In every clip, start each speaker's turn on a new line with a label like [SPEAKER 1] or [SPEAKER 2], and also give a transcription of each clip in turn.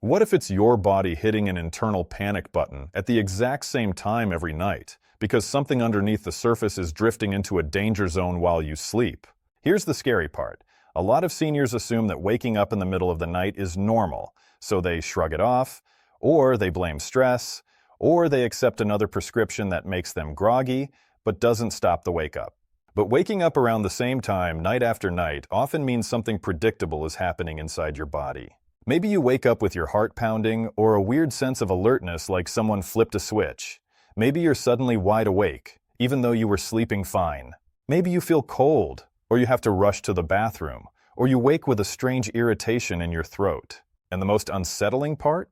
[SPEAKER 1] What if it's your body hitting an internal panic button at the exact same time every night because something underneath the surface is drifting into a danger zone while you sleep? Here's the scary part. A lot of seniors assume that waking up in the middle of the night is normal, so they shrug it off, or they blame stress, or they accept another prescription that makes them groggy but doesn't stop the wake-up. But waking up around the same time, night after night, often means something predictable is happening inside your body. Maybe you wake up with your heart pounding or a weird sense of alertness like someone flipped a switch. Maybe you're suddenly wide awake, even though you were sleeping fine. Maybe you feel cold, or you have to rush to the bathroom, or you wake with a strange irritation in your throat. And the most unsettling part?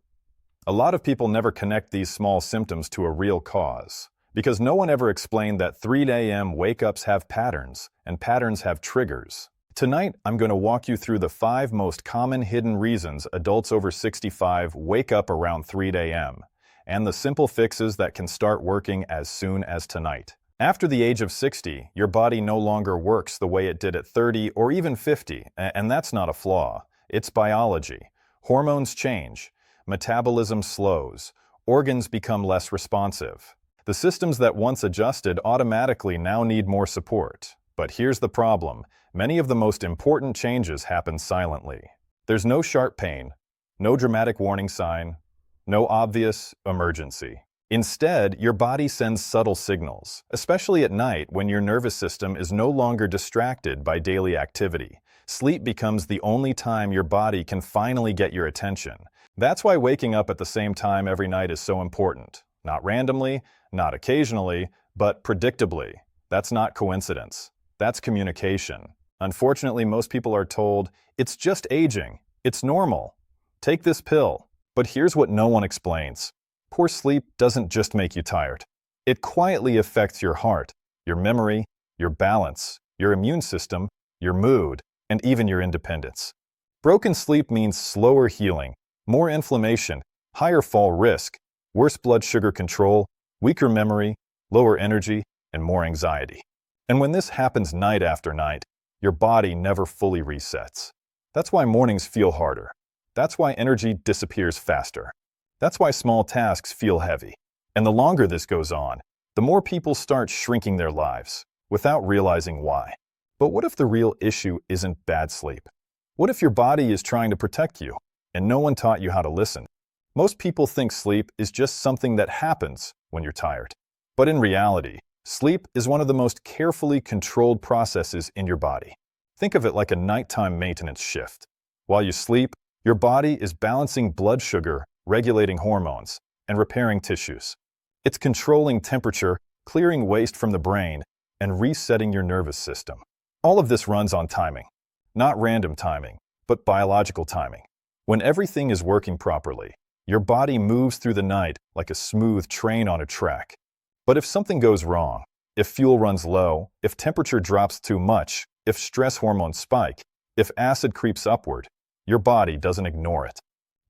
[SPEAKER 1] A lot of people never connect these small symptoms to a real cause, because no one ever explained that 3 a.m. wake-ups have patterns, and patterns have triggers. Tonight, I'm going to walk you through the 5 most common hidden reasons adults over 65 wake up around 3 a.m., and the simple fixes that can start working as soon as tonight. After the age of 60, your body no longer works the way it did at 30 or even 50, and that's not a flaw. It's biology. Hormones change, metabolism slows, organs become less responsive. The systems that once adjusted automatically now need more support. But here's the problem. Many of the most important changes happen silently. There's no sharp pain, no dramatic warning sign, no obvious emergency. Instead, your body sends subtle signals, especially at night when your nervous system is no longer distracted by daily activity. Sleep becomes the only time your body can finally get your attention. That's why waking up at the same time every night is so important. Not randomly, not occasionally, but predictably. That's not coincidence. That's communication. Unfortunately, most people are told, it's just aging. It's normal. Take this pill. But here's what no one explains. Poor sleep doesn't just make you tired. It quietly affects your heart, your memory, your balance, your immune system, your mood, and even your independence. Broken sleep means slower healing, more inflammation, higher fall risk, worse blood sugar control, weaker memory, lower energy, and more anxiety. And when this happens night after night, your body never fully resets. That's why mornings feel harder. That's why energy disappears faster. That's why small tasks feel heavy. And the longer this goes on, the more people start shrinking their lives, without realizing why. But what if the real issue isn't bad sleep? What if your body is trying to protect you, and no one taught you how to listen? Most people think sleep is just something that happens when you're tired. But in reality, sleep is one of the most carefully controlled processes in your body. Think of it like a nighttime maintenance shift. While you sleep, your body is balancing blood sugar, regulating hormones, and repairing tissues. It's controlling temperature, clearing waste from the brain, and resetting your nervous system. All of this runs on timing. Not random timing, but biological timing. When everything is working properly, your body moves through the night like a smooth train on a track. But if something goes wrong, if fuel runs low, if temperature drops too much, if stress hormones spike, if acid creeps upward, your body doesn't ignore it.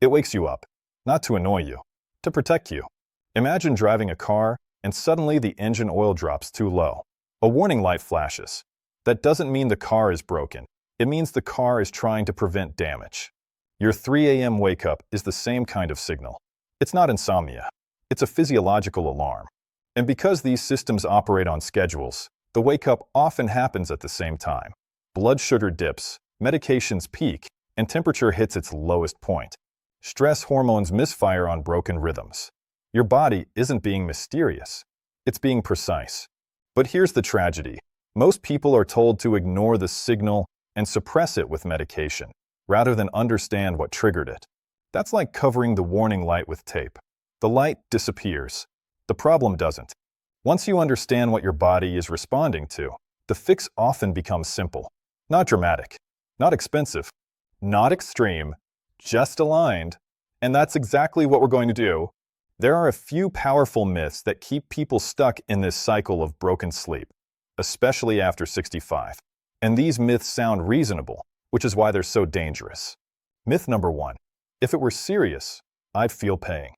[SPEAKER 1] It wakes you up, not to annoy you, to protect you. Imagine driving a car and suddenly the engine oil drops too low. A warning light flashes. That doesn't mean the car is broken. It means the car is trying to prevent damage. Your 3 a.m. wake-up is the same kind of signal. It's not insomnia. It's a physiological alarm. And because these systems operate on schedules, the wake-up often happens at the same time. Blood sugar dips, medications peak, and temperature hits its lowest point. Stress hormones misfire on broken rhythms. Your body isn't being mysterious. It's being precise. But here's the tragedy. Most people are told to ignore the signal and suppress it with medication, rather than understand what triggered it. That's like covering the warning light with tape. The light disappears. The problem doesn't. Once you understand what your body is responding to, the fix often becomes simple. Not dramatic, not expensive, not extreme, just aligned. And that's exactly what we're going to do. There are a few powerful myths that keep people stuck in this cycle of broken sleep, especially after 65. And these myths sound reasonable, which is why they're so dangerous. Myth number 1. If it were serious, I'd feel pain.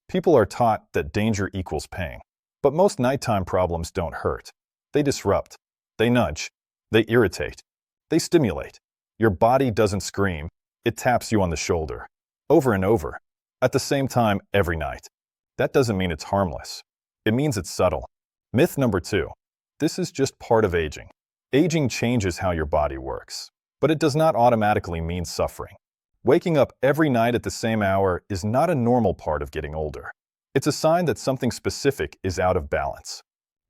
[SPEAKER 1] People are taught that danger equals pain. But most nighttime problems don't hurt. They disrupt. They nudge. They irritate. They stimulate. Your body doesn't scream. It taps you on the shoulder. Over and over. at the same time every night. That doesn't mean it's harmless. It means it's subtle. Myth number 2. This is just part of aging. Aging changes how your body works, but it does not automatically mean suffering. Waking up every night at the same hour is not a normal part of getting older. It's a sign that something specific is out of balance.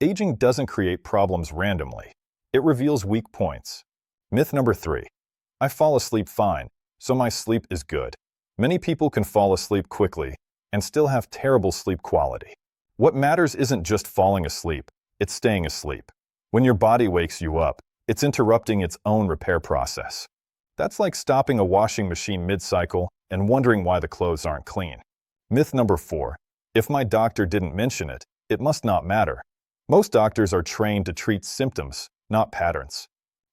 [SPEAKER 1] Aging doesn't create problems randomly. It reveals weak points. Myth number 3. I fall asleep fine, so my sleep is good. Many people can fall asleep quickly and still have terrible sleep quality. What matters isn't just falling asleep, it's staying asleep. When your body wakes you up, it's interrupting its own repair process. That's like stopping a washing machine mid-cycle and wondering why the clothes aren't clean. Myth number 4. If my doctor didn't mention it, it must not matter. Most doctors are trained to treat symptoms, not patterns.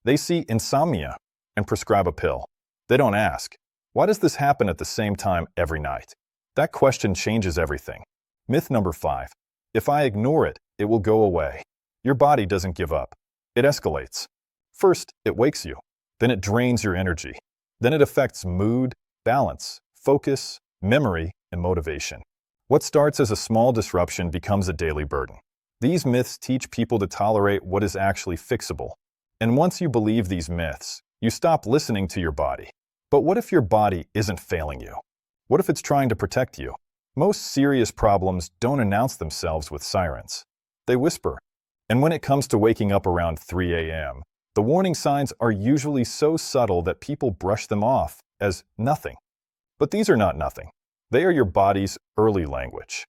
[SPEAKER 1] They see insomnia and prescribe a pill. They don't ask, why does this happen at the same time every night? That question changes everything. Myth number 5. If I ignore it, it will go away. Your body doesn't give up. It escalates. First, it wakes you. Then it drains your energy. Then it affects mood, balance, focus, memory, and motivation. What starts as a small disruption becomes a daily burden. These myths teach people to tolerate what is actually fixable. And once you believe these myths, you stop listening to your body. But what if your body isn't failing you? What if it's trying to protect you? Most serious problems don't announce themselves with sirens. They whisper. And when it comes to waking up around 3 a.m., the warning signs are usually so subtle that people brush them off as nothing. But these are not nothing. They are your body's early language.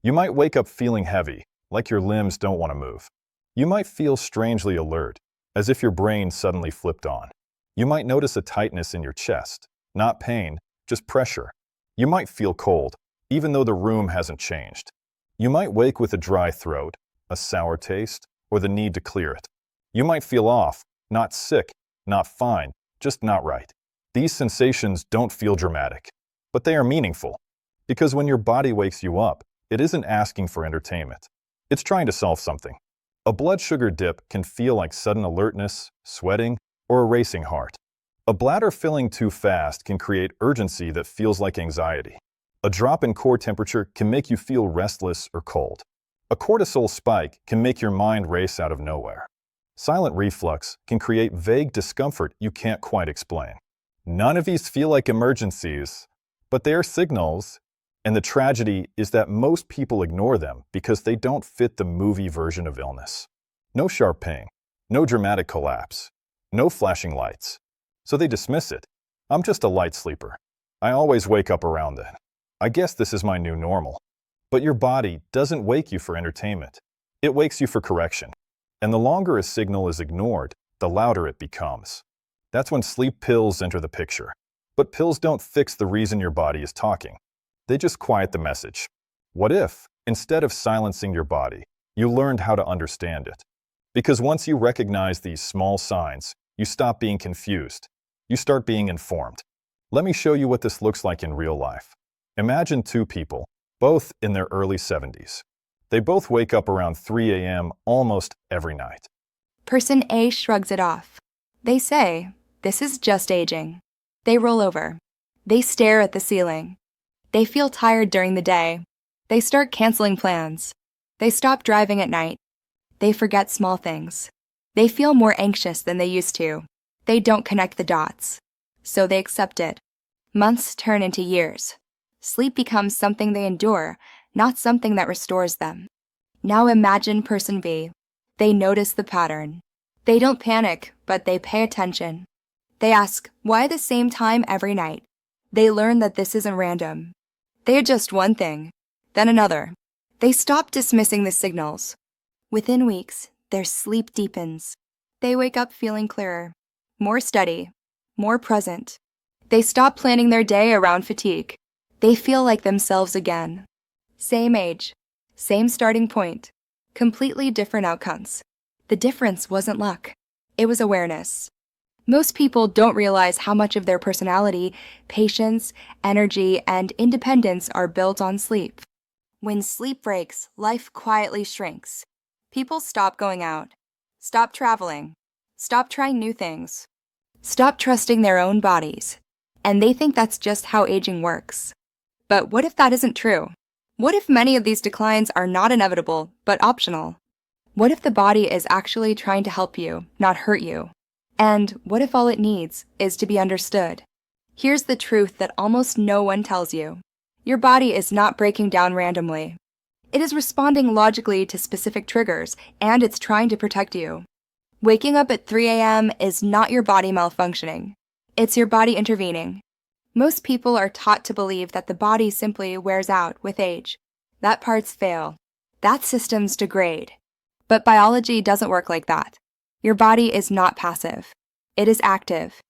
[SPEAKER 1] You might wake up feeling heavy, like your limbs don't want to move. You might feel strangely alert, as if your brain suddenly flipped on. You might notice a tightness in your chest, not pain, just pressure. You might feel cold, even though the room hasn't changed. You might wake with a dry throat, a sour taste, or the need to clear it. You might feel off, not sick, not fine, just not right. These sensations don't feel dramatic, but they are meaningful. Because when your body wakes you up, it isn't asking for entertainment. It's trying to solve something. A blood sugar dip can feel like sudden alertness, sweating, or a racing heart. A bladder filling too fast can create urgency that feels like anxiety. A drop in core temperature can make you feel restless or cold. A cortisol spike can make your mind race out of nowhere. Silent reflux can create vague discomfort you can't quite explain. None of these feel like emergencies, but they are signals, and the tragedy is that most people ignore them because they don't fit the movie version of illness. No sharp pain, no dramatic collapse, no flashing lights. So they dismiss it. I'm just a light sleeper. I always wake up around then. I guess this is my new normal. But your body doesn't wake you for entertainment. It wakes you for correction. And the longer a signal is ignored, the louder it becomes. That's when sleep pills enter the picture. But pills don't fix the reason your body is talking. They just quiet the message. What if, instead of silencing your body, you learned how to understand it? Because once you recognize these small signs, you stop being confused. You start being informed. Let me show you what this looks like in real life. Imagine two people, both in their early 70s. They both wake up around 3 a.m. almost every night.
[SPEAKER 2] Person A shrugs it off. They say, "This is just aging." They roll over. They stare at the ceiling. They feel tired during the day. They start canceling plans. They stop driving at night. They forget small things. They feel more anxious than they used to. They don't connect the dots. So they accept it. Months turn into years. Sleep becomes something they endure, not something that restores them. Now imagine person B. They notice the pattern. They don't panic, but they pay attention. They ask, why the same time every night? They learn that this isn't random. They adjust one thing, then another. They stop dismissing the signals. Within weeks, their sleep deepens. They wake up feeling clearer, more steady, more present. They stop planning their day around fatigue. They feel like themselves again. Same age, same starting point, completely different outcomes. The difference wasn't luck. It was awareness. Most people don't realize how much of their personality, patience, energy, and independence are built on sleep. When sleep breaks, life quietly shrinks. People stop going out, stop traveling, stop trying new things, stop trusting their own bodies, and they think that's just how aging works. But what if that isn't true? What if many of these declines are not inevitable, but optional? What if the body is actually trying to help you, not hurt you? And what if all it needs is to be understood? Here's the truth that almost no one tells you. Your body is not breaking down randomly. It is responding logically to specific triggers, and it's trying to protect you. Waking up at 3 a.m. is not your body malfunctioning. It's your body intervening. Most people are taught to believe that the body simply wears out with age. That parts fail. That systems degrade. But biology doesn't work like that. Your body is not passive. It is active.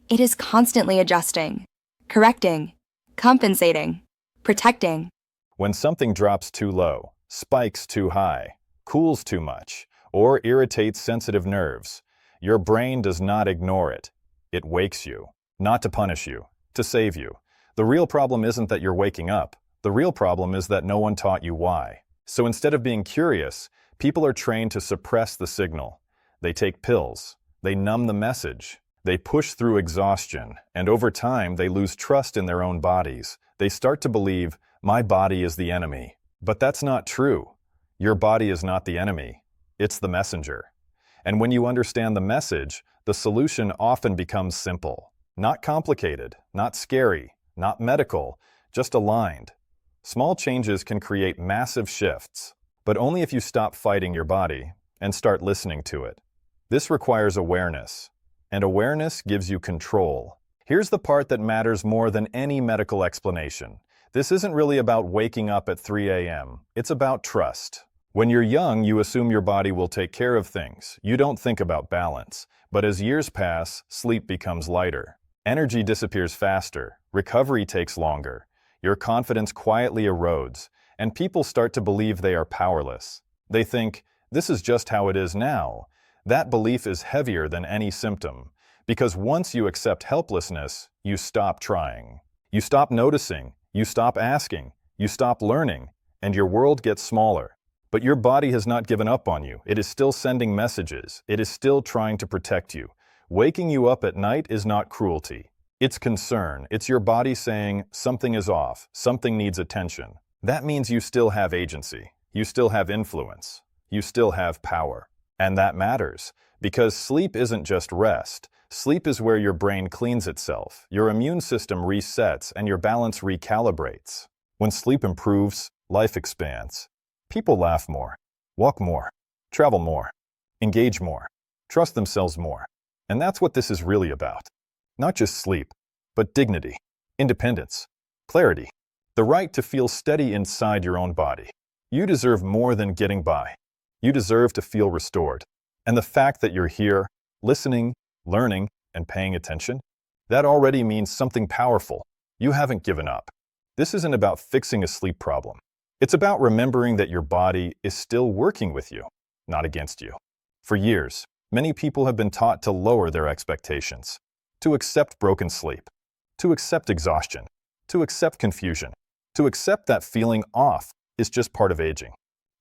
[SPEAKER 2] It is constantly adjusting, correcting, compensating, protecting.
[SPEAKER 1] When something drops too low, spikes too high, cools too much, or irritates sensitive nerves, your brain does not ignore it. It wakes you, not to punish you, to save you. The real problem isn't that you're waking up. The real problem is that no one taught you why. So instead of being curious, people are trained to suppress the signal. They take pills. They numb the message. They push through exhaustion, and over time they lose trust in their own bodies. They start to believe, my body is the enemy. But that's not true. Your body is not the enemy. It's the messenger. And when you understand the message, the solution often becomes simple. Not complicated, not scary, not medical, just aligned. Small changes can create massive shifts, but only if you stop fighting your body and start listening to it. This requires awareness, and awareness gives you control. Here's the part that matters more than any medical explanation. This isn't really about waking up at 3 a.m. It's about trust. When you're young, you assume your body will take care of things. You don't think about balance. But as years pass, sleep becomes lighter. Energy disappears faster. Recovery takes longer. Your confidence quietly erodes, and people start to believe they are powerless. They think, this is just how it is now. That belief is heavier than any symptom, because once you accept helplessness, you stop trying. You stop noticing, you stop asking, you stop learning, and your world gets smaller. But your body has not given up on you. It is still sending messages. It is still trying to protect you. Waking you up at night is not cruelty. It's concern. It's your body saying, something is off, something needs attention. That means you still have agency. You still have influence. You still have power. And that matters, because sleep isn't just rest. Sleep is where your brain cleans itself, your immune system resets, and your balance recalibrates. When sleep improves, life expands. People laugh more, walk more, travel more, engage more, trust themselves more. And that's what this is really about. Not just sleep, but dignity, independence, clarity, the right to feel steady inside your own body. You deserve more than getting by. You deserve to feel restored. And the fact that you're here, listening, learning, and paying attention, that already means something powerful. You haven't given up. This isn't about fixing a sleep problem. It's about remembering that your body is still working with you, not against you. For years, many people have been taught to lower their expectations, to accept broken sleep, to accept exhaustion, to accept confusion, to accept that feeling off is just part of aging.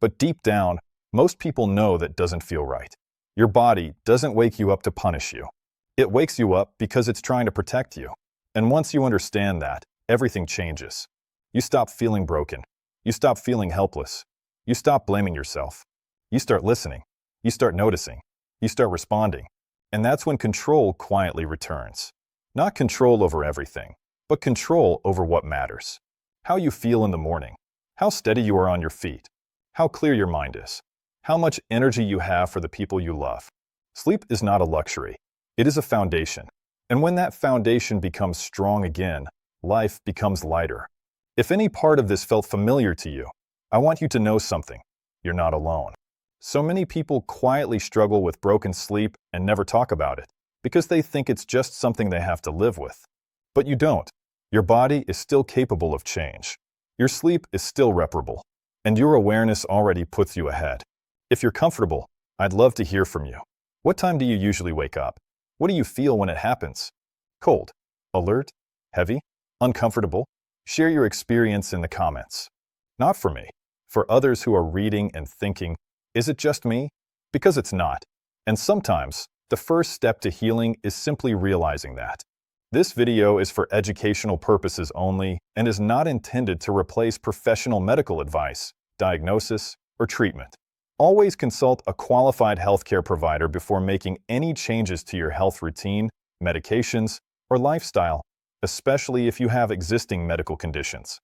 [SPEAKER 1] But deep down, most people know that doesn't feel right. Your body doesn't wake you up to punish you. It wakes you up because it's trying to protect you. And once you understand that, everything changes. You stop feeling broken. You stop feeling helpless. You stop blaming yourself. You start listening. You start noticing. You start responding. And that's when control quietly returns. Not control over everything, but control over what matters. How you feel in the morning. How steady you are on your feet. How clear your mind is. How much energy you have for the people you love. Sleep is not a luxury. It is a foundation. And when that foundation becomes strong again, life becomes lighter. If any part of this felt familiar to you, I want you to know something. You're not alone. So many people quietly struggle with broken sleep and never talk about it because they think it's just something they have to live with. But you don't. Your body is still capable of change. Your sleep is still reparable. And your awareness already puts you ahead. If you're comfortable, I'd love to hear from you. What time do you usually wake up? What do you feel when it happens? Cold, alert, heavy, uncomfortable? Share your experience in the comments. Not for me. For others who are reading and thinking, is it just me? Because it's not. And sometimes, the first step to healing is simply realizing that. This video is for educational purposes only and is not intended to replace professional medical advice, diagnosis, or treatment. Always consult a qualified healthcare provider before making any changes to your health routine, medications, or lifestyle, especially if you have existing medical conditions.